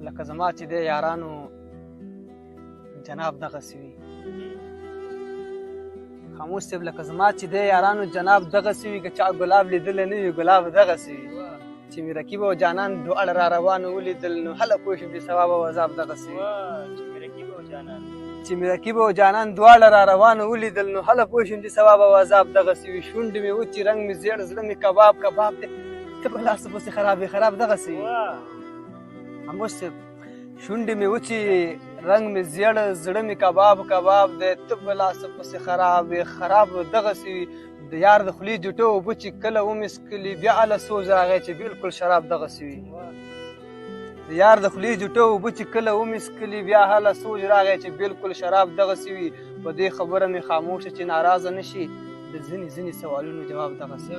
لکه زما چې دی یارانو جناب دغسې وي خاموش صاحب لکه زما چې دی یارانو جناب دغسې وي که چا ګلاب لیدلی نه وي ګلاب دغسې وي چې مې رقیب او جانان دواړه را روانو ولیدل نو هله پوه شم چې ثواب او عذاب دغسې وي چې مې رقیب او جانان دواړه را روانو ولیدل نو هله پوه شم چې ثواب او عذاب دغسې وي شونډې مې وچې رنګ مې زیړ زړه مې کباب کباب دی ته په لاس پسې خراب خراب دغسې وي خاموش صاحب شونډې مې وچې رنګ مې زیړ زړه مې کباب کباب دی ته په لاس پسې خراب خراب دغسې وي د یار د خولې جوټه اوبه چې کله ومسکلي بیا هله سوز راغی چې بلکل شراب دغسې وي د یار د خولې جوټه اوبه چې کله ومسکلي بیا هله سوز راغی چې بلکل شراب دغسې وي په دې خبره مې خاموشه چې ناراضه نه شي د ځینې سوالونو جواب دغسې